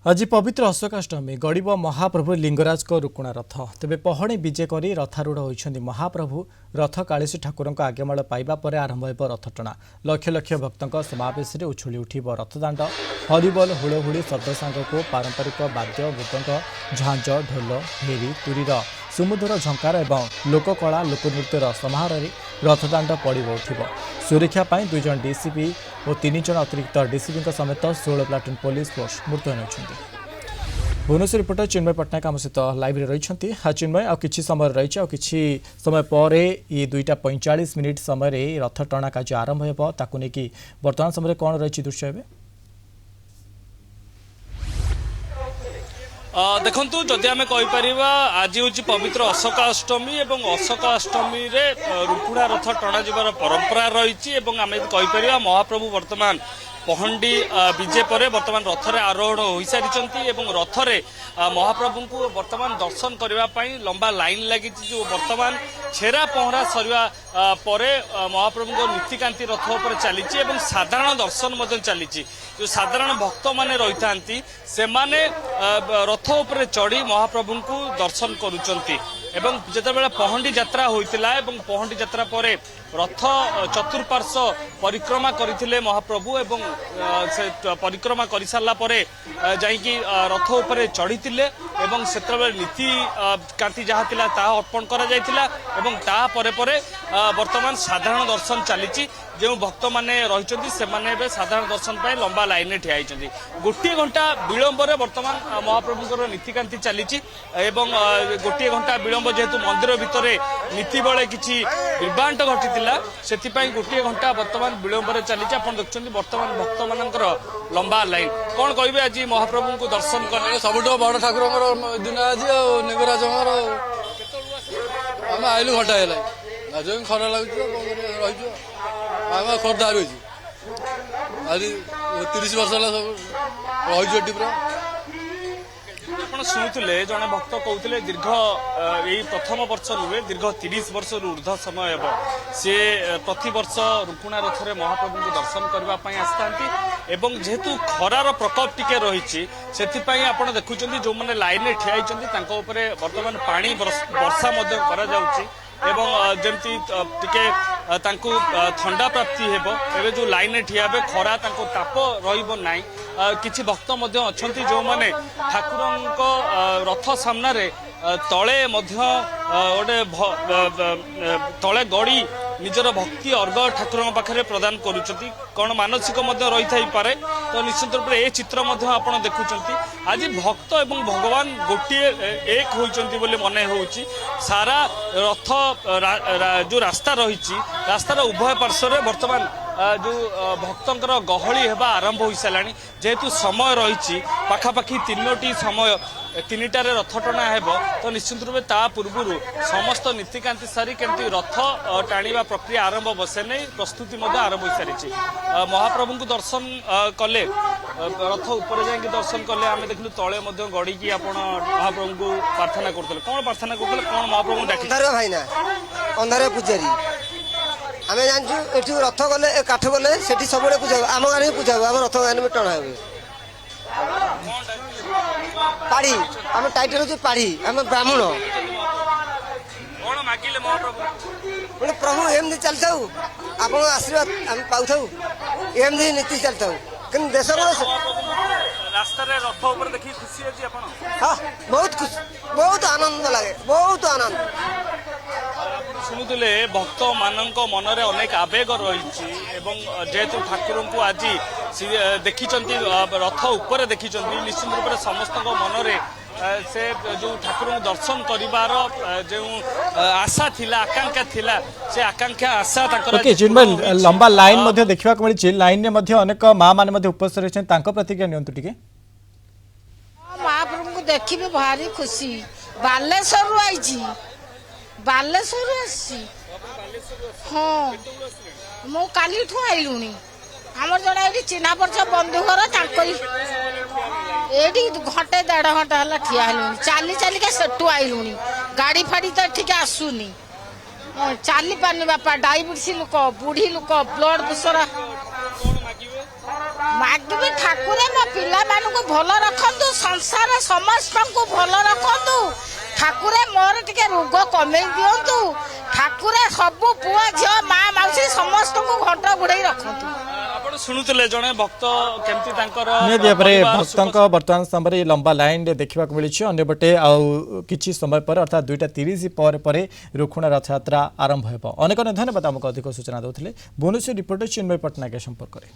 आज पवित्र अशोकाष्टमी गड़ब महाप्रभु लिंगराज को रुकुणा रथ तेज पहणी विजे कर रथारूढ़ होती महाप्रभु रथ कालीसी ठाकुर आज्ञामाल पाइबा पर आरंभ हो रथटଣା लक्ष लक्ष भक्तों समावेश में उछुली उठब रथदाण्ड हरिबोल हुड़हुड़ी शब्द सांगक पारंपरिक वाद्य मृदंग झांझ ढोल भेरी तुरीर सुमधुर झंकार और लोककला लोकनृत्यर समारोह रथदाण्ड पड़ उठब सुरक्षा दुई जन डीसीपी और 3 जन अतिरिक्त डीसीपी समेत 16 प्लाटून पुलिस फोर्स मुतयन होती। भुवनेश्वर रिपोर्टर चिन्मय पट्टनायक आम सहित लाइव रही। हाँ चिन्मय आ कि समय रही कि समय पर ये 2:45 समय रथ टणा कार्य आरंभ हो बर्तमान समय कौन रही दृश्य ए देखु जदि आम कहीपर आज हूँ पवित्र अशोकाष्टमी और अशोकाष्टमी रुकुणा रथ टणा जबार परंपरा रही आम कहीपर महाप्रभु वर्तमान पहंडी विजे पर बर्तमान रथरे आरोहण हो सारी रथरे महाप्रभु को बर्तमान दर्शन करने लंबा लाइन लगी जो बर्तमान छेरा पहरा सरवा पर महाप्रभु को नीतिकांति रथ पर चली साधारण दर्शन चली जो साधारण भक्त माने रही था से माने रथ उपर चढ़ी महाप्रभु को दर्शन करुचंती एवं जितेबाला पहंडी यात्रा होइतिला एवं पहंडी यात्रा पर रथ चतुर्पार्श्व परिक्रमा करथिले महाप्रभु एवं से परिक्रमा कर सारा पर जाइकी रथ उपर चढ़ीतिले एवं सेतबेले नीति कांति जहाँ थिला ताहा अर्पण करा जायतिला एवं ता परे परे वर्तमान साधारण दर्शन चली जो भक्त मैंने रही से साधारण दर्शन पर लंबा लाइन ठिया गोटे घंटा विलंब बर्तमान महाप्रभुଙ୍କର नीतिकांति चली गोटे घंटा विलंब जेहेतु मंदिर भितर नीति बेले किसी निर्बांट घटी से गोटे घंटा बर्तमान विलंब चली आप देखते बर्तमान भक्त मानकर लंबा लाइन कौन कहे आज महाप्रभु को दर्शन कले सब बड़ ठाकुर दिन आज निगराज आम आइलु घंटा है आज खरा लगे आम खोर्धा रही आज 30 वर्ष रही पूरा आप शुणुले जड़े भक्त कहते दीर्घ यही प्रथम वर्ष नुहे दीर्घ 30 वर्ष ऊर्ध्व समय हे सी प्रति वर्ष रुकुणा रथ में महाप्रभु को दर्शन करने आसता जेहेतु खरार प्रकोप टिके रही से आप देखुं जो मैंने लाइन ठिया बर्तमान पानी वर्षा एवं जमती टिके ठंडा प्राप्ति हे जो लाइन ठिया खरा ताप रहा किछि भक्त अच्छा जो मैंने ठाकुर रथ सामने तले गोटे तले गड़ी निजर भक्ति अर्घ ठाकुर पाखे प्रदान करुँच कौन मानसिक रही थाई पारे तो निश्चित रूप से चित्र आप देखुं आज भक्त एवं भगवान गोटे एक होती मन हो सारा रथ जो रास्ता रही रास्तार उभय पार्श्व बर्तमान जो भक्तर गहली होगा आरंभ हो सारा जेहेतु समय रही पाखापाखि 3टी समय 3टारे रथ टणा हो तो निश्चित रूप से पूर्व समस्त नीतिकांति सारी केमती रथ टाणीबा प्रक्रिया आरंभ बसे नहीं प्रस्तुति आरंभ हो सारी महाप्रभु को दर्शन कले रथ ऊपर जाकि दर्शन कले आम देखल तले गड़ी की आप महाप्रभु को प्रार्थना करते कौन प्रार्थना करते कौन महाप्रभु डाक भाईना अंधार पूजारी आम जानू रथ गले काठ गले से सब पूजा आम गाँव पूजा आम रथ गाँव में टणा हुए पाड़ी आम टाइटल हूँ पाड़ी आम ब्राह्मण प्रभु एमती चलता आप आशीर्वाद आम पाऊ एमती नीति चलता कि देश रास्ता रथ ऊपर देखिए खुशी अच्छी हाँ बहुत खुशी बहुत आनंद लगे बहुत आनंद शुणुले भक्त मानक मनरे अनेक आवेग रही जेहेतु ठाकुर को आज देखी रथ उपर देखी निश्चित रूप से समस्त मनरे से जो ठाकुर दर्शन करिवार जो आशा थिला आकांक्षा थिला से आकांक्षा आशा लंबा लाइन देखा मिली लाइन में अनेक माँ मैंने उपस्थित रही प्रतिक्रिया नियंतु टिके महाप्रभु को देखी भारी खुशी बालेश्वर आई बालेश्वर हाँ मु काली आईलुनी आमर जड़े ये चिन्हा परिचय बंधु घर ये घंटे 1.5 घंटा है ठिया चली चलिका सेठू आईलुनी गाड़ी फाड़ी तो ठीक आसुनी चली पानी बापा डायबिटीज लोक बुढ़ी लोक ब्लड प्रेसर ମାଗିବି ଠାକୁରେ ମୋ ପିଲାମାନଙ୍କୁ ଭଲ ରଖନ୍ତୁ, ସଂସାର ସମସ୍ତଙ୍କୁ ଭଲ ରଖନ୍ତୁ, ଠାକୁରେ ମୋର ଟିକେ ରୋଗ କମେଇ ଦିଅନ୍ତୁ, ଠାକୁରେ ସବୁ ପୁଅ ଝିଅ ମା ମାଉସୀ ସମସ୍ତଙ୍କୁ ଘଣ୍ଟ ଘୋଡ଼େଇ ରଖନ୍ତୁ। ଆପଣ ଶୁଣୁଥିଲେ ଜଣେ ଭକ୍ତ କେମିତି ତାଙ୍କର ନିହାତି ଭାବରେ ପରିବାର ଭକ୍ତଙ୍କ ବର୍ତ୍ତମାନ ସମୟରେ ଲମ୍ବା ଲାଇନ ଦେଖିବାକୁ ମିଳିଛି। ଅନ୍ୟପଟେ ଆଉ କିଛି ସମୟ ପରେ ଅର୍ଥାତ୍ 2:30 ପରେ ରୁକୁଣା ରଥଯାତ୍ରା ଆରମ୍ଭ ହେବ। ଅନେକ ଧନ୍ୟବାଦ ଆମକୁ ଅଧିକ ସୂଚନା ଦେଉଥିଲେ। ଭୁବନେଶ୍ୱର ରିପୋର୍ଟର ଚିନ୍ମୟ ପଟ୍ଟନାୟକ ସମ୍ପର୍କରେ।